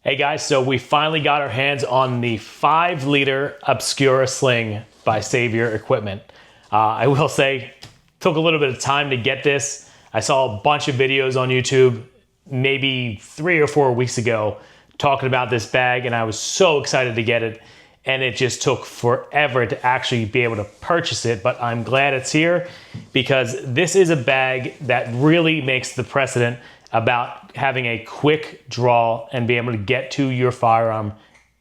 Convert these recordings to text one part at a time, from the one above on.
Hey guys, so we finally got our hands on the 5-liter Obscura Sling by Savior Equipment. I will say, took a little bit of time to get this. I saw a bunch of videos on YouTube maybe 3 or 4 weeks ago talking about this bag, and I was so excited to get it, and it just took forever to actually be able to purchase it, but I'm glad it's here because this is a bag that really makes the precedent about having a quick draw and be able to get to your firearm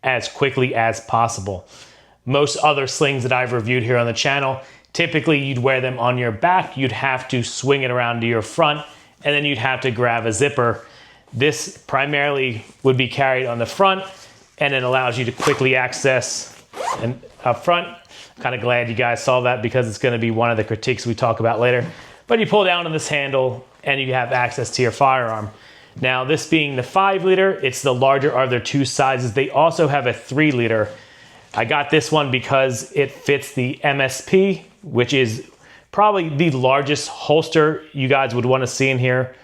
as quickly as possible. Most other slings that I've reviewed here on the channel, typically you'd wear them on your back, you'd have to swing it around to your front, and then you'd have to grab a zipper. This primarily would be carried on the front, and it allows you to quickly access and up front. I'm kind of glad you guys saw that because it's going to be one of the critiques we talk about later. But you pull down on this handle and you have access to your firearm. Now, this being the 5-liter, it's the larger of their two sizes. They also have a 3-liter. I got this one because it fits the MSP, which is probably the largest holster you guys would want to see in here.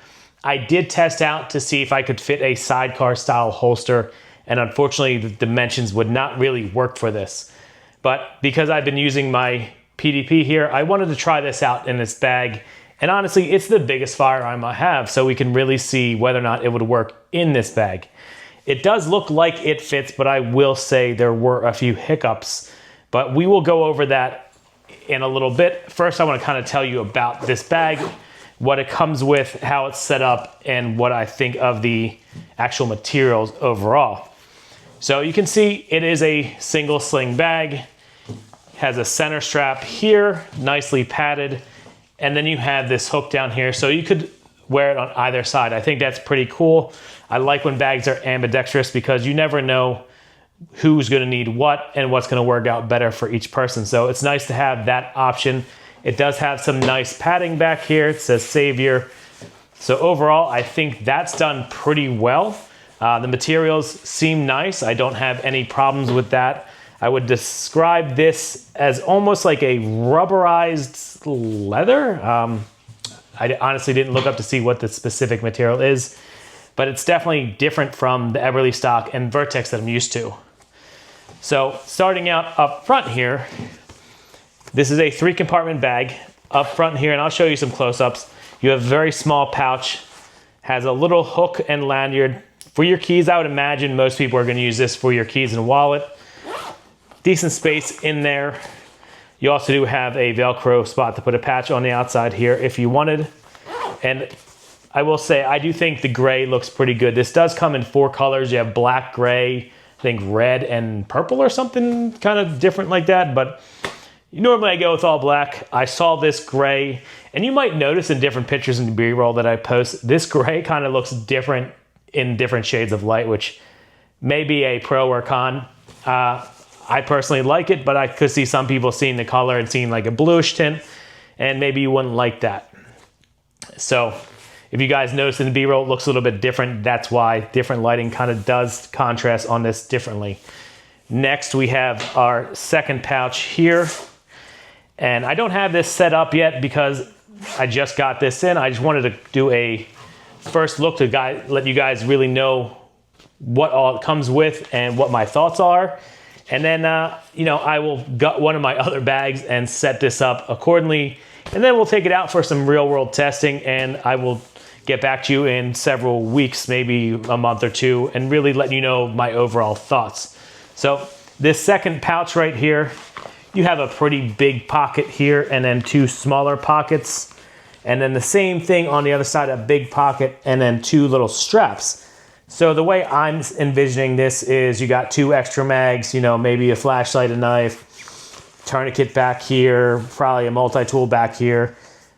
I did test out to see if I could fit a sidecar style holster, and unfortunately the dimensions would not really work for this. But because I've been using my PDP here, I wanted to try this out in this bag. And honestly, it's the biggest firearm I have, so we can really see whether or not it would work in this bag. It does look like it fits, but I will say there were a few hiccups. But we will go over that in a little bit. First, I want to kind of tell you about this bag, what it comes with, how it's set up, and what I think of the actual materials overall. So you can see it is a single sling bag. Has a center strap here, nicely padded. And then you have this hook down here, so you could wear it on either side. I think that's pretty cool. I like when bags are ambidextrous because you never know who's gonna need what and what's gonna work out better for each person. So it's nice to have that option. It does have some nice padding back here. It says Savior. So overall, I think that's done pretty well. The materials seem nice. I don't have any problems with that. I would describe this as almost like a rubberized leather. I honestly didn't look up to see what the specific material is, but it's definitely different from the Everly stock and Vertex that I'm used to. So starting out up front here, this is a 3-compartment bag up front here, and I'll show you some close-ups. You have a very small pouch, has a little hook and lanyard. For your keys, I would imagine most people are gonna use this for your keys and wallet. Decent space in there. You also do have a Velcro spot to put a patch on the outside here if you wanted. And I will say, I do think the gray looks pretty good. This does come in 4 colors. You have black, gray, I think red and purple or something kind of different like that. But normally I go with all black. I saw this gray, and you might notice in different pictures in the B-roll that I post, this gray kind of looks different in different shades of light, which may be a pro or con. I personally like it, but I could see some people seeing the color and seeing like a bluish tint, and maybe you wouldn't like that. So if you guys notice in the B-roll, it looks a little bit different. That's why different lighting kind of does contrast on this differently. Next, we have our second pouch here. And I don't have this set up yet because I just got this in. I just wanted to do a first look to let you guys really know what all it comes with and what my thoughts are. And then, I will gut one of my other bags and set this up accordingly. And then we'll take it out for some real world testing, and I will get back to you in several weeks, maybe a month or two, and really let you know my overall thoughts. So this second pouch right here, you have a pretty big pocket here and then 2 smaller pockets. And then the same thing on the other side, a big pocket and then 2 little straps. So the way I'm envisioning this is you got 2 extra mags, maybe a flashlight, a knife, tourniquet back here, probably a multi-tool back here.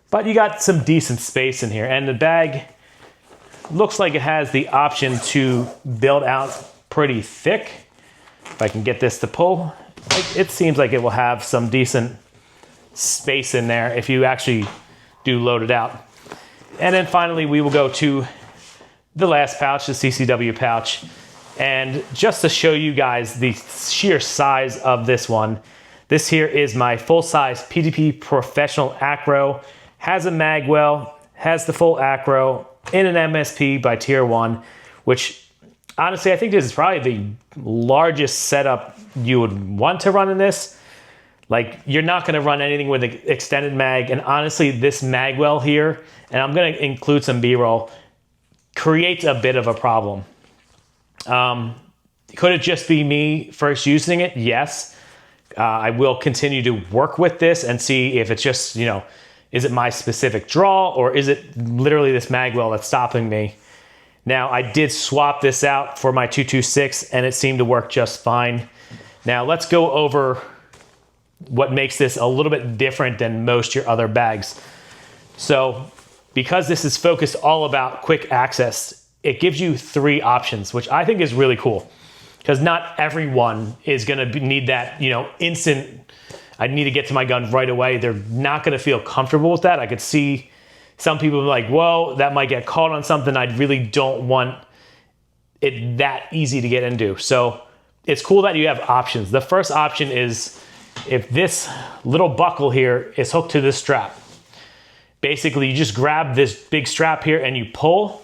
But you got some decent space in here. And the bag looks like it has the option to build out pretty thick. If I can get this to pull, it seems like it will have some decent space in there if you actually do load it out. And then finally, we will go to the last pouch, the CCW pouch. And just to show you guys the sheer size of this one, this here is my full-size PDP Professional ACRO. Has a magwell, has the full ACRO in an MSP by Tier 1, which honestly, I think this is probably the largest setup you would want to run in this. Like, you're not going to run anything with an extended mag. And honestly, this magwell here, and I'm going to include some B-roll, creates a bit of a problem. Could it just be me first using it? Yes. I will continue to work with this and see if it's just, you know, is it my specific draw or is it literally this magwell that's stopping me? Now, I did swap this out for my 226 and it seemed to work just fine. Now, let's go over what makes this a little bit different than most your other bags. So, because this is focused all about quick access, it gives you 3 options, which I think is really cool. Because not everyone is gonna need that, you know, instant, I need to get to my gun right away. They're not gonna feel comfortable with that. I could see some people like, whoa, that might get caught on something. I really don't want it that easy to get into. So it's cool that you have options. The first option is if this little buckle here is hooked to this strap. Basically, you just grab this big strap here and you pull,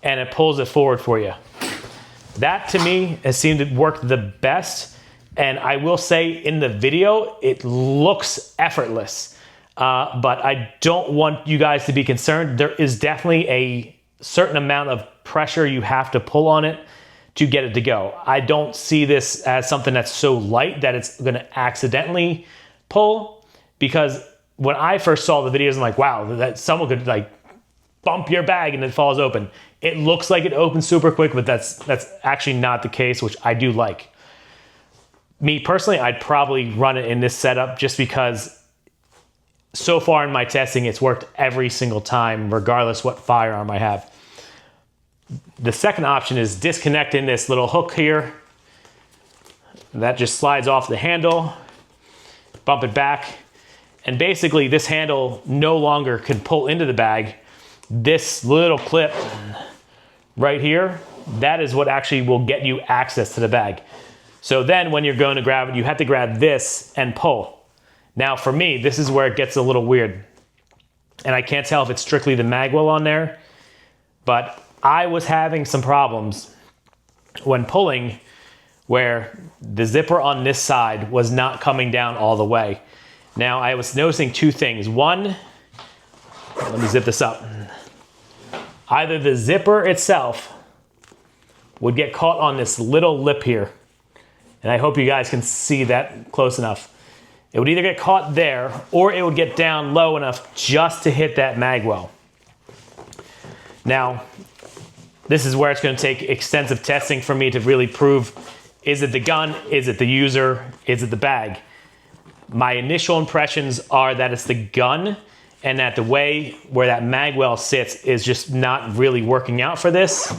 and it pulls it forward for you. That to me has seemed to work the best. And I will say in the video, it looks effortless. But I don't want you guys to be concerned. There is definitely a certain amount of pressure you have to pull on it to get it to go. I don't see this as something that's so light that it's gonna accidentally pull, because when I first saw the videos, I'm like, wow, that someone could like bump your bag and it falls open. It looks like it opens super quick, but that's actually not the case, which I do like. Me personally, I'd probably run it in this setup just because so far in my testing, it's worked every single time, regardless what firearm I have. The second option is disconnecting this little hook here. That just slides off the handle, bump it back, and basically this handle no longer can pull into the bag. This little clip right here, that is what actually will get you access to the bag. So then when you're going to grab it, you have to grab this and pull. Now for me, this is where it gets a little weird. And I can't tell if it's strictly the magwell on there, but I was having some problems when pulling where the zipper on this side was not coming down all the way. Now I was noticing 2 things. One, let me zip this up. Either the zipper itself would get caught on this little lip here. And I hope you guys can see that close enough. It would either get caught there or it would get down low enough just to hit that magwell. Now, this is where it's going to take extensive testing for me to really prove, is it the gun, is it the user, is it the bag? My initial impressions are that it's the gun and that the way where that magwell sits is just not really working out for this.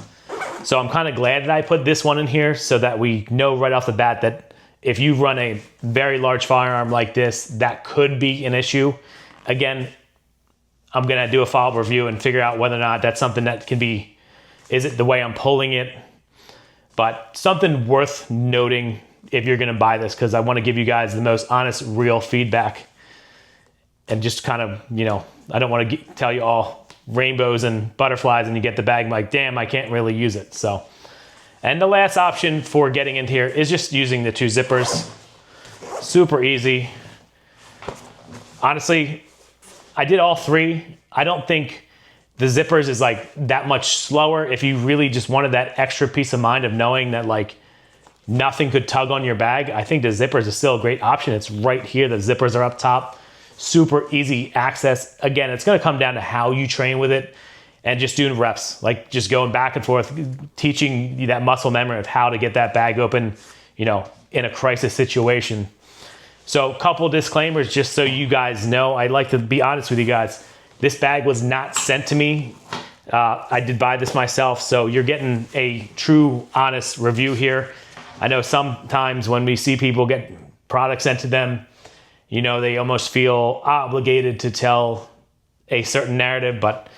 So I'm kind of glad that I put this one in here so that we know right off the bat that if you run a very large firearm like this, that could be an issue. Again, I'm gonna do a follow-up review and figure out whether or not that's something that can be, is it the way I'm pulling it? But something worth noting if you're gonna buy this, because I wanna give you guys the most honest, real feedback. And just kind of, you know, I don't wanna tell you all rainbows and butterflies and you get the bag, I'm like, damn, I can't really use it, so. And the last option for getting into here is just using the 2 zippers. Super easy. Honestly, I did all 3. I don't think the zippers is like that much slower. If you really just wanted that extra peace of mind of knowing that like nothing could tug on your bag, I think the zippers is still a great option. It's right here. The zippers are up top. Super easy access. Again, it's gonna come down to how you train with it and just doing reps, like just going back and forth, teaching you that muscle memory of how to get that bag open, you know, in a crisis situation. So a couple disclaimers just so you guys know. I'd like to be honest with you guys. This bag was not sent to me. I did buy this myself, so you're getting a true, honest review here. I know sometimes when we see people get products sent to them, you know, they almost feel obligated to tell a certain narrative, but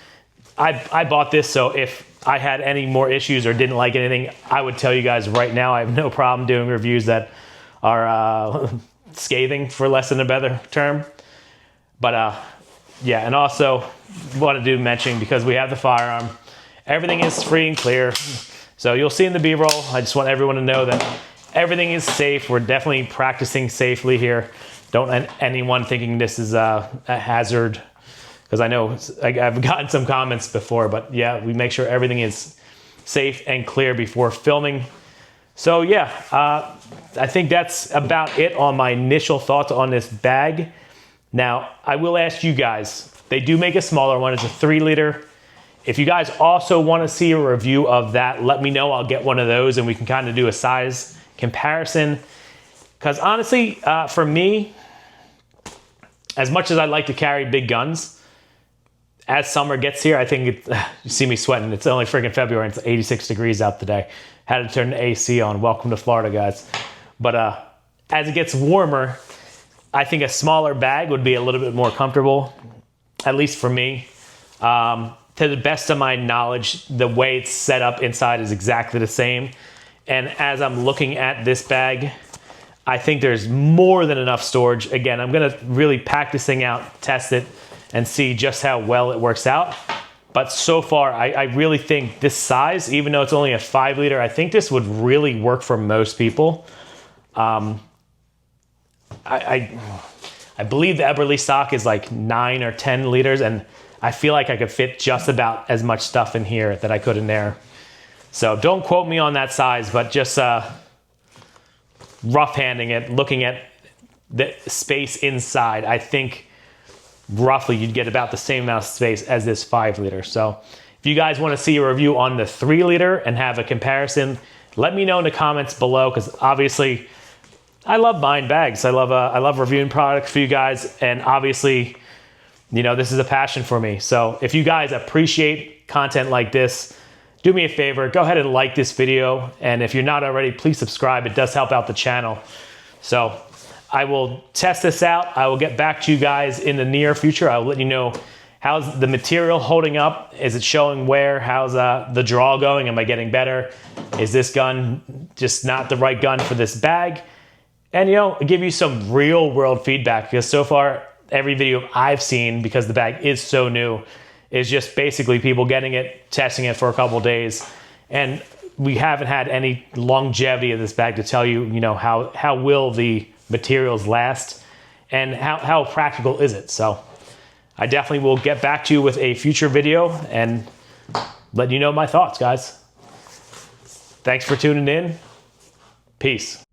I bought this, so if I had any more issues or didn't like anything, I would tell you guys right now. I have no problem doing reviews that are scathing, for less than a better term. But yeah, and also wanted to mention, because we have the firearm, everything is free and clear. So you'll see in the B-roll, I just want everyone to know that everything is safe. We're definitely practicing safely here. Don't anyone thinking this is a hazard, because I know I've gotten some comments before, but yeah, we make sure everything is safe and clear before filming. So yeah, I think that's about it on my initial thoughts on this bag. Now, I will ask you guys, they do make a smaller one. It's a 3 liter. If you guys also want to see a review of that, let me know. I'll get one of those and we can kind of do a size comparison. Because honestly, for me, as much as I like to carry big guns, as summer gets here, I think you see me sweating. It's only freaking February. It's 86 degrees out today. Had to turn the AC on. Welcome to Florida, guys. But as it gets warmer, I think a smaller bag would be a little bit more comfortable, at least for me. To the best of my knowledge, the way it's set up inside is exactly the same. And as I'm looking at this bag, I think there's more than enough storage. Again, I'm gonna really pack this thing out, test it, and see just how well it works out. But so far, I really think this size, even though it's only a 5 liter, I think this would really work for most people. I believe the Eberly stock is like 9 or 10 liters, and I feel like I could fit just about as much stuff in here that I could in there. So don't quote me on that size, but just rough handing it, looking at the space inside, I think roughly you'd get about the same amount of space as this 5 liter. So if you guys want to see a review on the 3 liter and have a comparison, let me know in the comments below, because obviously I love buying bags. I love reviewing products for you guys, and obviously, you know, this is a passion for me. So if you guys appreciate content like this, do me a favor, go ahead and like this video. And if you're not already, please subscribe. It does help out the channel. So I will test this out. I will get back to you guys in the near future. I'll let you know how's the material holding up. Is it showing wear? How's the draw going? Am I getting better? Is this gun just not the right gun for this bag? And, you know, give you some real world feedback, because so far every video I've seen, because the bag is so new, is just basically people getting it, testing it for a couple days. And we haven't had any longevity of this bag to tell you, you know, how will the materials last and how practical is it. So I definitely will get back to you with a future video and let you know my thoughts, guys. Thanks for tuning in. Peace.